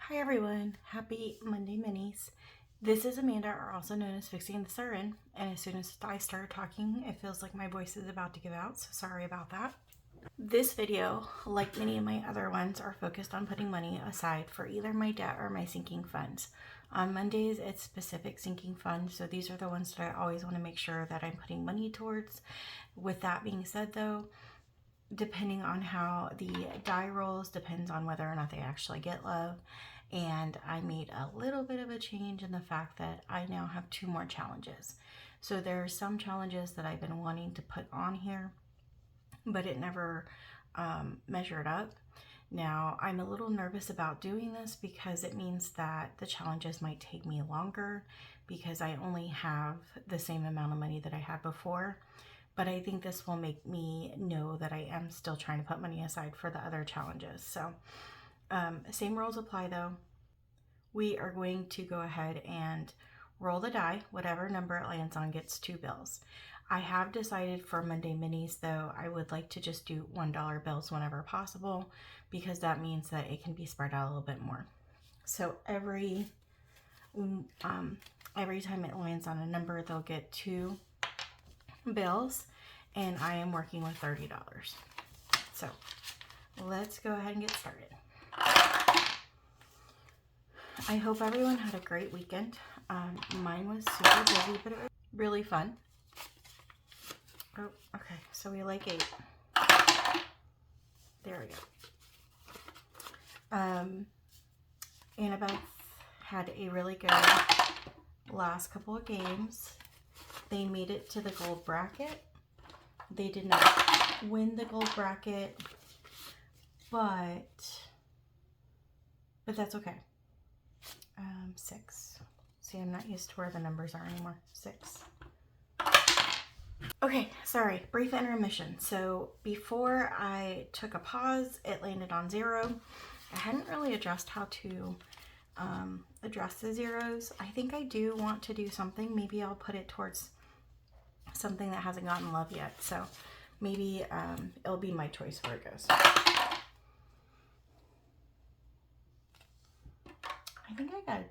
Hi everyone, happy Monday minis. This is Amanda, or also known as Fixing the Siren, and as soon as I start talking, it feels like my voice is about to give out, so sorry about that. This video, like many of my other ones, are focused on putting money aside for either my debt or my sinking funds. On Mondays, it's specific sinking funds, so these are the ones that I always want to make sure that I'm putting money towards. With that being said though, depending on how the die rolls depends on whether or not they actually get love. And I made a little bit of a change in the fact that I now have 2 more challenges. So there are some challenges that I've been wanting to put on here, but it never measured up. Now I'm a little nervous about doing this because it means that the challenges might take me longer because I only have the same amount of money that I had before. But I think this will make me know that I am still trying to put money aside for the other challenges. So same rules apply though. We are going to go ahead and roll the die. Whatever number it lands on gets 2 bills. I have decided for Monday minis though, I would like to just do $1 bills whenever possible, because that means that it can be spread out a little bit more. So every time it lands on a number, they'll get 2 bills, and I am working with $30. So let's go ahead and get started. I hope everyone had a great weekend. Mine was super busy, but it was really fun. Oh, okay, so we like 8. There we go. Annabeth had a really good last couple of games. They made it to the gold bracket. They did not win the gold bracket, but that's okay. 6. See, I'm not used to where the numbers are anymore. 6. Okay, sorry, brief intermission. So before I took a pause, it landed on 0. I hadn't really addressed how to address the zeros. I think I do want to do something. Maybe I'll put it towards something that hasn't gotten love yet. So maybe it'll be my choice where it goes. I think I got,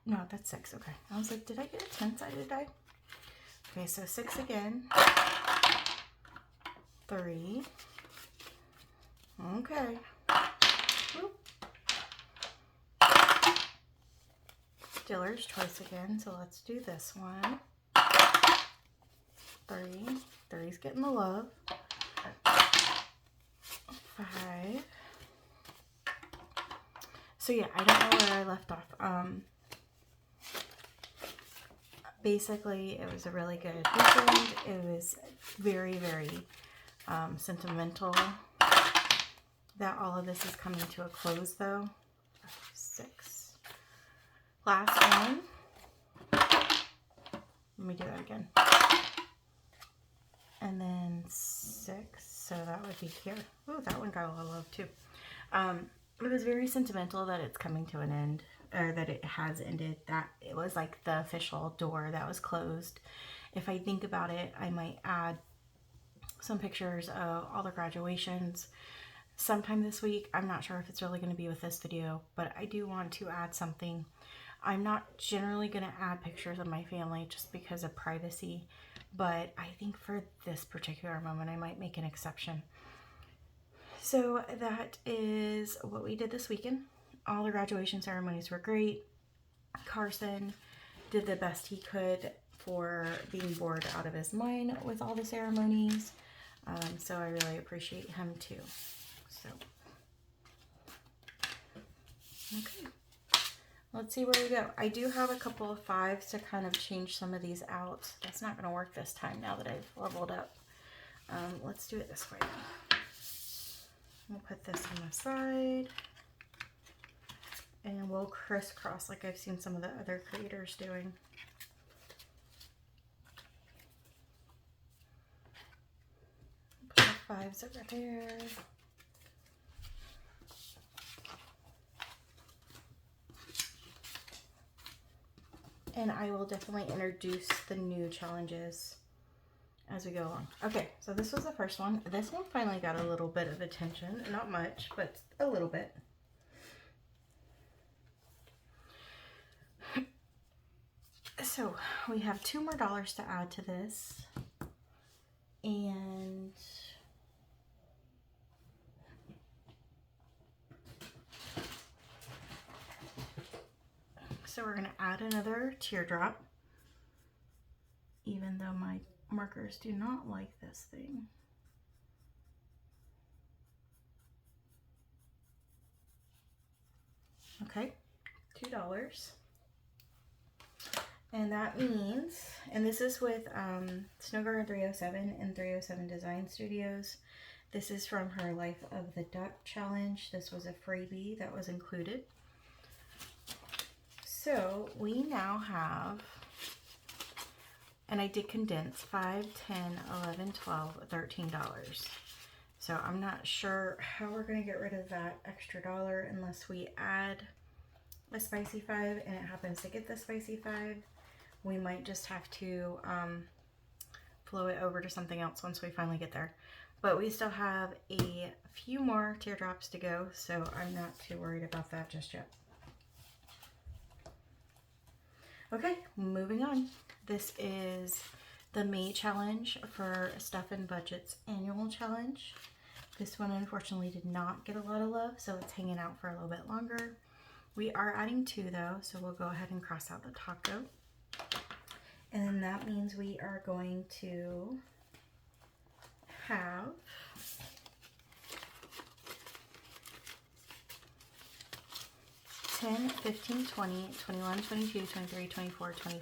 no, that's 6. Okay. I was like, did I get a 10-sided die? Okay, so 6 again. 3. Okay. Whoop. Dealer's choice again, so let's do this one. 3. 3's getting the love. 5. So yeah, I don't know where I left off. Basically, it was a really good weekend. It was very, very sentimental that all of this is coming to a close though. 6. Last one. Let me do that again. And then 6, so that would be here. Ooh, that one got a lot of love too. It was very sentimental that it's coming to an end, or that it has ended, that it was like the official door that was closed. If I think about it, I might add some pictures of all the graduations sometime this week. I'm not sure if it's really going to be with this video, but I do want to add something. I'm not generally going to add pictures of my family just because of privacy, but I think for this particular moment I might make an exception. So that is what we did this weekend. All the graduation ceremonies were great. Carson did the best he could for being bored out of his mind with all the ceremonies. So I really appreciate him too. So, okay. Let's see where we go. I do have a couple of 5s to kind of change some of these out. That's not going to work this time now that I've leveled up. Let's do it this way. We'll put this on the side. And we'll crisscross like I've seen some of the other creators doing. Put the 5s over there. And I will definitely introduce the new challenges as we go along. Okay, so this was the first one. This one finally got a little bit of attention. Not much, but a little bit. So we have $2 more to add to this, and so we're going to add another teardrop, even though my markers do not like this thing. Okay, $2. And that means, and this is with Snow Garden 307 and 307 Design Studios. This is from her Life of the Duck challenge. This was a freebie that was included. So we now have, and I did condense, $5, $10, $11, $12, $13. So I'm not sure how we're going to get rid of that extra dollar unless we add a spicy 5 and it happens to get the spicy 5. We might just have to flow it over to something else once we finally get there. But we still have a few more teardrops to go, so I'm not too worried about that just yet. Okay, moving on. This is the May challenge for Stuff and Budget's annual challenge. This one unfortunately did not get a lot of love, so it's hanging out for a little bit longer. We are adding 2 though, so we'll go ahead and cross out the taco. And then that means we are going to have $10, $15, $20, $21, $22, $23, $24, $25.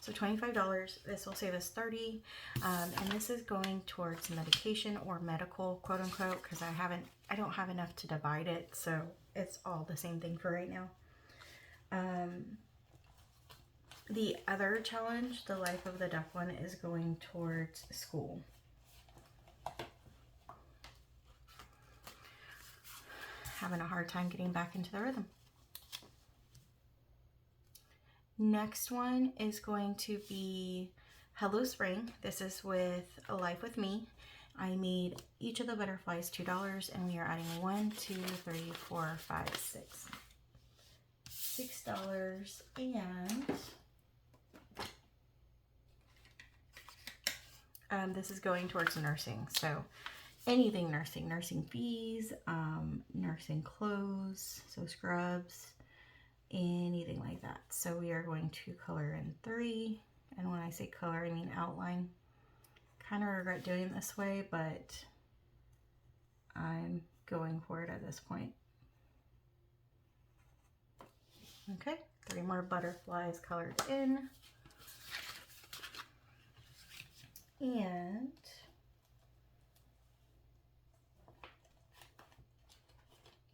So $25. This will save us $30, and this is going towards medication or medical, quote unquote, because I don't have enough to divide it, so it's all the same thing for right now. The other challenge, the Life of the Duck one, is going towards school. Having a hard time getting back into the rhythm. Next one is going to be Hello Spring. This is with A Life with Me. I made each of the butterflies $2, and we are adding 1, 2, 3, 4, 5, 6. $6, and this is going towards nursing. So anything nursing, nursing fees, nursing clothes, so scrubs, anything like that. So we are going to color in 3, and when I say color, I mean outline. Kind of regret doing it this way, but I'm going for it at this point. Okay, 3 more butterflies colored in. And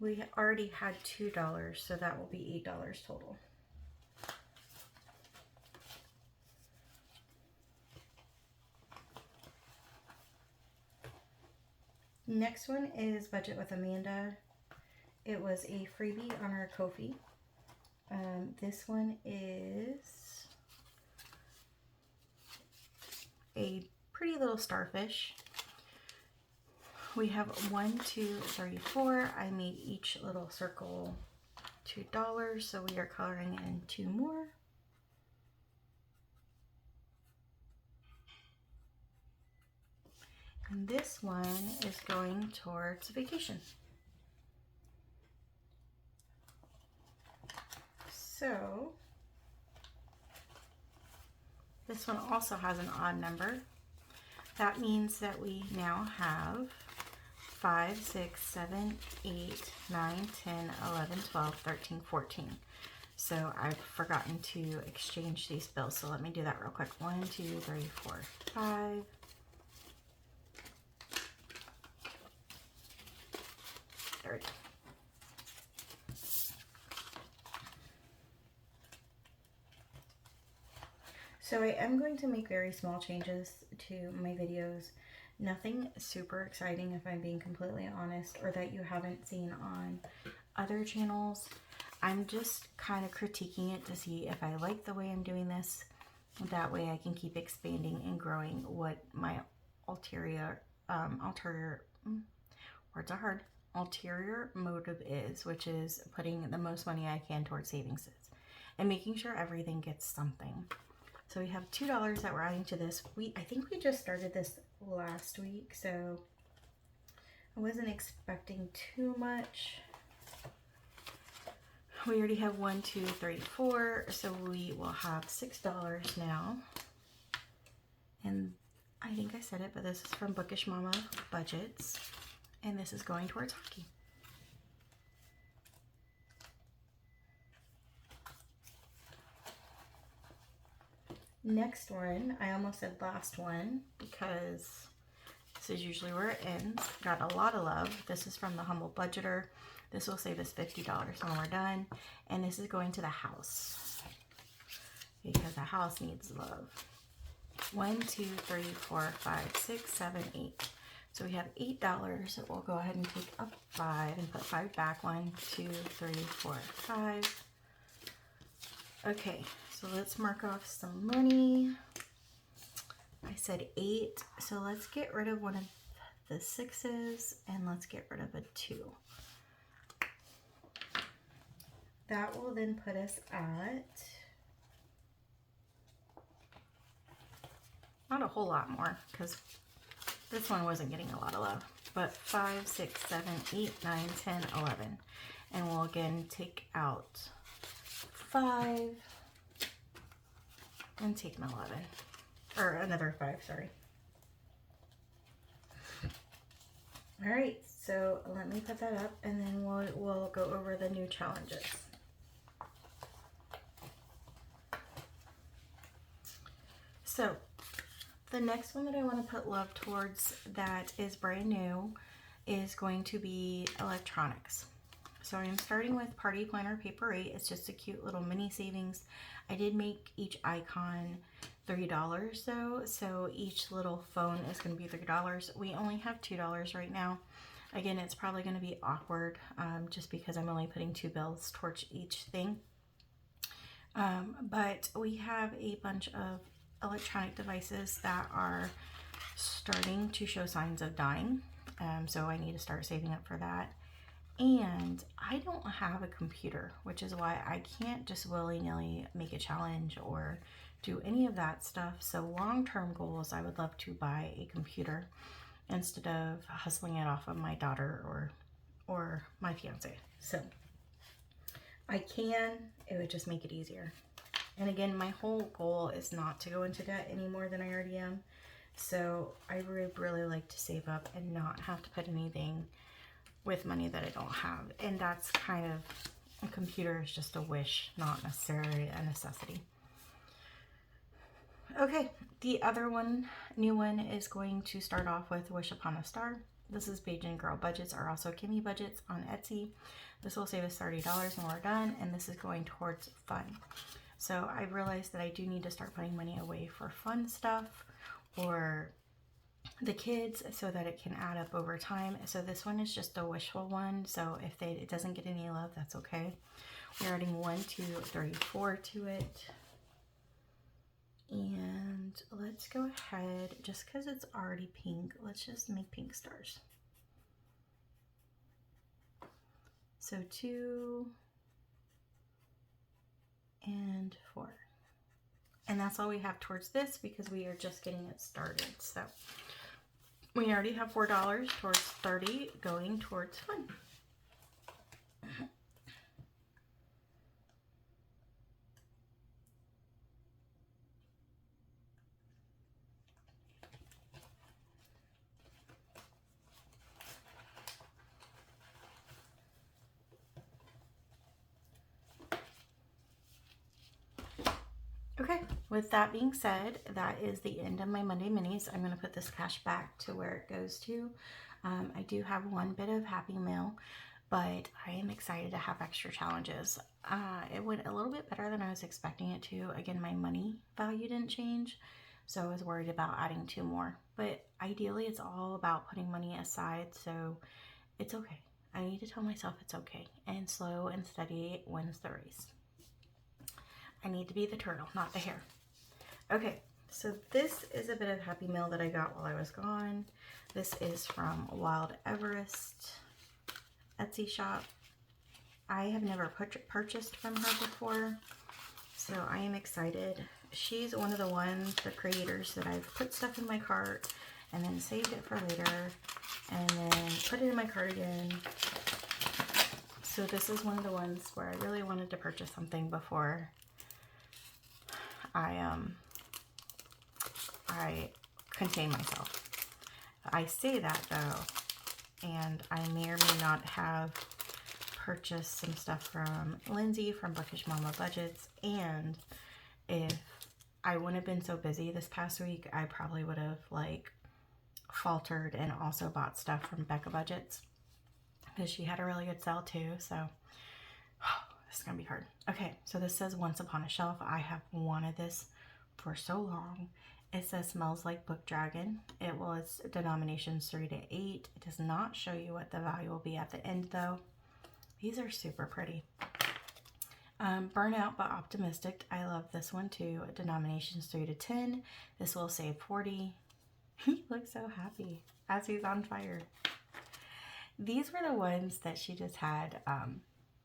we already had $2, so that will be $8 total. Next one is Budget with Amanda. It was a freebie on our Ko-fi. This one is a pretty little starfish. We have 1, 2, 3, 4. I made each little circle $2, so we are coloring in 2 more. And this one is going towards vacation. So this one also has an odd number. That means that we now have 5, 6, 7, 8, 9, 10, 11, 12, 13, 14. So I've forgotten to exchange these bills. So let me do that real quick. 1, 2, 3, 4, 5. There we go. So I am going to make very small changes to my videos. Nothing super exciting, if I'm being completely honest, or that you haven't seen on other channels. I'm just kind of critiquing it to see if I like the way I'm doing this. That way I can keep expanding and growing what my ulterior motive is, which is putting the most money I can towards savings and making sure everything gets something. So we have $2 that we're adding to this. I think we just started this last week, so I wasn't expecting too much. We already have 1, 2, 3, 4, so we will have $6 now. And I think I said it, but this is from Bookish Mama Budgets, and this is going towards hockey. Next one, I almost said last one because this is usually where it ends. Got a lot of love. This is from the Humble Budgeter. This will save us $50 when we're done. And this is going to the house because the house needs love. 1, 2, 3, 4, 5, 6, 7, 8. So we have $8. We'll go ahead and take up 5 and put 5 back. 1, 2, 3, 4, 5. Okay, so let's mark off some money. I said 8, so let's get rid of one of the 6s and let's get rid of a 2. That will then put us at not a whole lot more because this one wasn't getting a lot of love, but 5, 6, 7, 8, 9, 10, 11. And we'll again take out 5 and take an 11. Or another 5, sorry. All right, so let me put that up and then we'll go over the new challenges. So the next one that I want to put love towards that is brand new is going to be electronics. So I'm starting with Party Planner Paper 8. It's just a cute little mini savings. I did make each icon $3 though, so each little phone is going to be $3. We only have $2 right now. Again, it's probably going to be awkward just because I'm only putting 2 bills towards each thing. But we have a bunch of electronic devices that are starting to show signs of dying. So I need to start saving up for that. And I don't have a computer, which is why I can't just willy-nilly make a challenge or do any of that stuff. So long-term goals, I would love to buy a computer instead of hustling it off of my daughter or my fiance. So I can, it would just make it easier. And again, my whole goal is not to go into debt any more than I already am. So I would really like to save up and not have to put anything with money that I don't have. And that's kind of, a computer is just a wish, not necessarily a necessity. Okay, the other one, new one, is going to start off with Wish Upon a Star. This is Beijing Girl Budgets, or also Kimmy Budgets on Etsy. This will save us $30 when we're done, and this is going towards fun. So I realized that I do need to start putting money away for fun stuff or the kids so that it can add up over time. So this one is just a wishful one. So if it doesn't get any love, that's okay. We're adding 1, 2, 3, 4 to it. And let's go ahead, just because it's already pink, let's just make pink stars. So 2 and 4. And that's all we have towards this because we are just getting it started. So we already have $4 towards 30 going towards fun. Okay, with that being said, that is the end of my Monday minis. I'm going to put this cash back to where it goes to. I do have one bit of Happy Mail, but I am excited to have extra challenges. It went a little bit better than I was expecting it to. Again, my money value didn't change, so I was worried about adding 2 more. But ideally, it's all about putting money aside, so it's okay. I need to tell myself it's okay, and slow and steady wins the race. I need to be the turtle, not the hare. Okay, so this is a bit of Happy Mail that I got while I was gone. This is from Wild Everest Etsy shop. I have never purchased from her before, so I am excited. she's one of the ones, the creators, that I've put stuff in my cart and then saved it for later and then put it in my cart again. So this is one of the ones where I really wanted to purchase something before I contain myself. I say that though, and I may or may not have purchased some stuff from Lindsay from Bookish Mama Budgets, and if I wouldn't have been so busy this past week, I probably would have like faltered and also bought stuff from Becca Budgets because she had a really good sale too. So this is gonna be hard. Okay, so this says Once Upon a Shelf. I have wanted this for so long. It says Smells Like Book Dragon. It was denominations 3 to 8. It does not show you what the value will be at the end though. These are super pretty. Burnout but Optimistic. I love this one too. Denominations 3 to 10. This will save 40. He looks so happy as he's on fire. These were the ones that she just had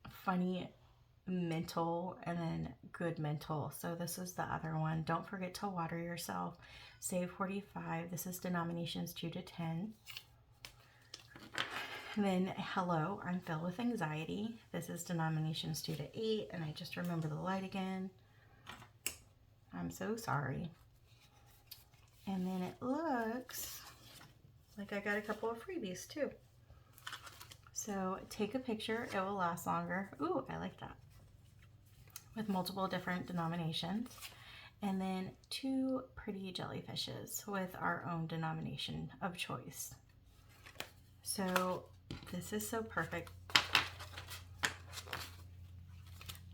funny mental and then good mental. So this is the other one. Don't forget to water yourself. Save 45. This is denominations 2 to 10. And then Hello, I'm Filled with Anxiety. This is denominations 2 to 8. And I just remember the light again. I'm so sorry. And then it looks like I got a couple of freebies too. So take a picture, it will last longer. Ooh, I like that. With multiple different denominations. And then 2 pretty jellyfishes with our own denomination of choice. So this is so perfect.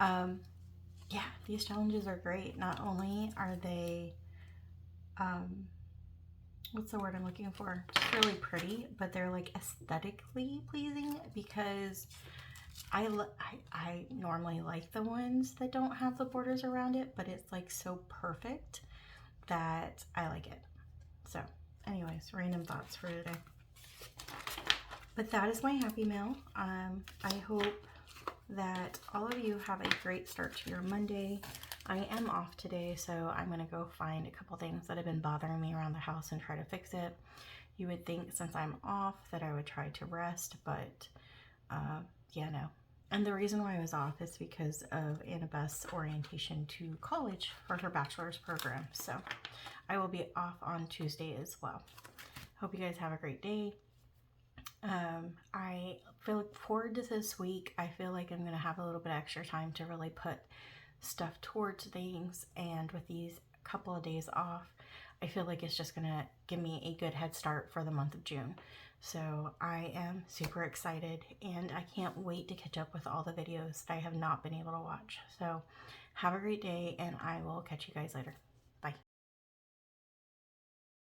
Yeah, these challenges are great. Not only are they, what's the word I'm looking for? Just really pretty, but they're like aesthetically pleasing because I normally like the ones that don't have the borders around it, but it's like so perfect that I like it. So anyways, random thoughts for today. But that is my happy mail. I hope that all of you have a great start to your Monday. I am off today, so I'm going to go find a couple things that have been bothering me around the house and try to fix it. You would think since I'm off that I would try to rest, but yeah, no. And the reason why I was off is because of Annabeth's orientation to college for her bachelor's program. So I will be off on Tuesday as well. Hope you guys have a great day. I look forward to this week. I feel like I'm going to have a little bit extra time to really put stuff towards things, and with these couple of days off, I feel like it's just going to give me a good head start for the month of June. So I am super excited, and I can't wait to catch up with all the videos that I have not been able to watch. So have a great day, and I will catch you guys later.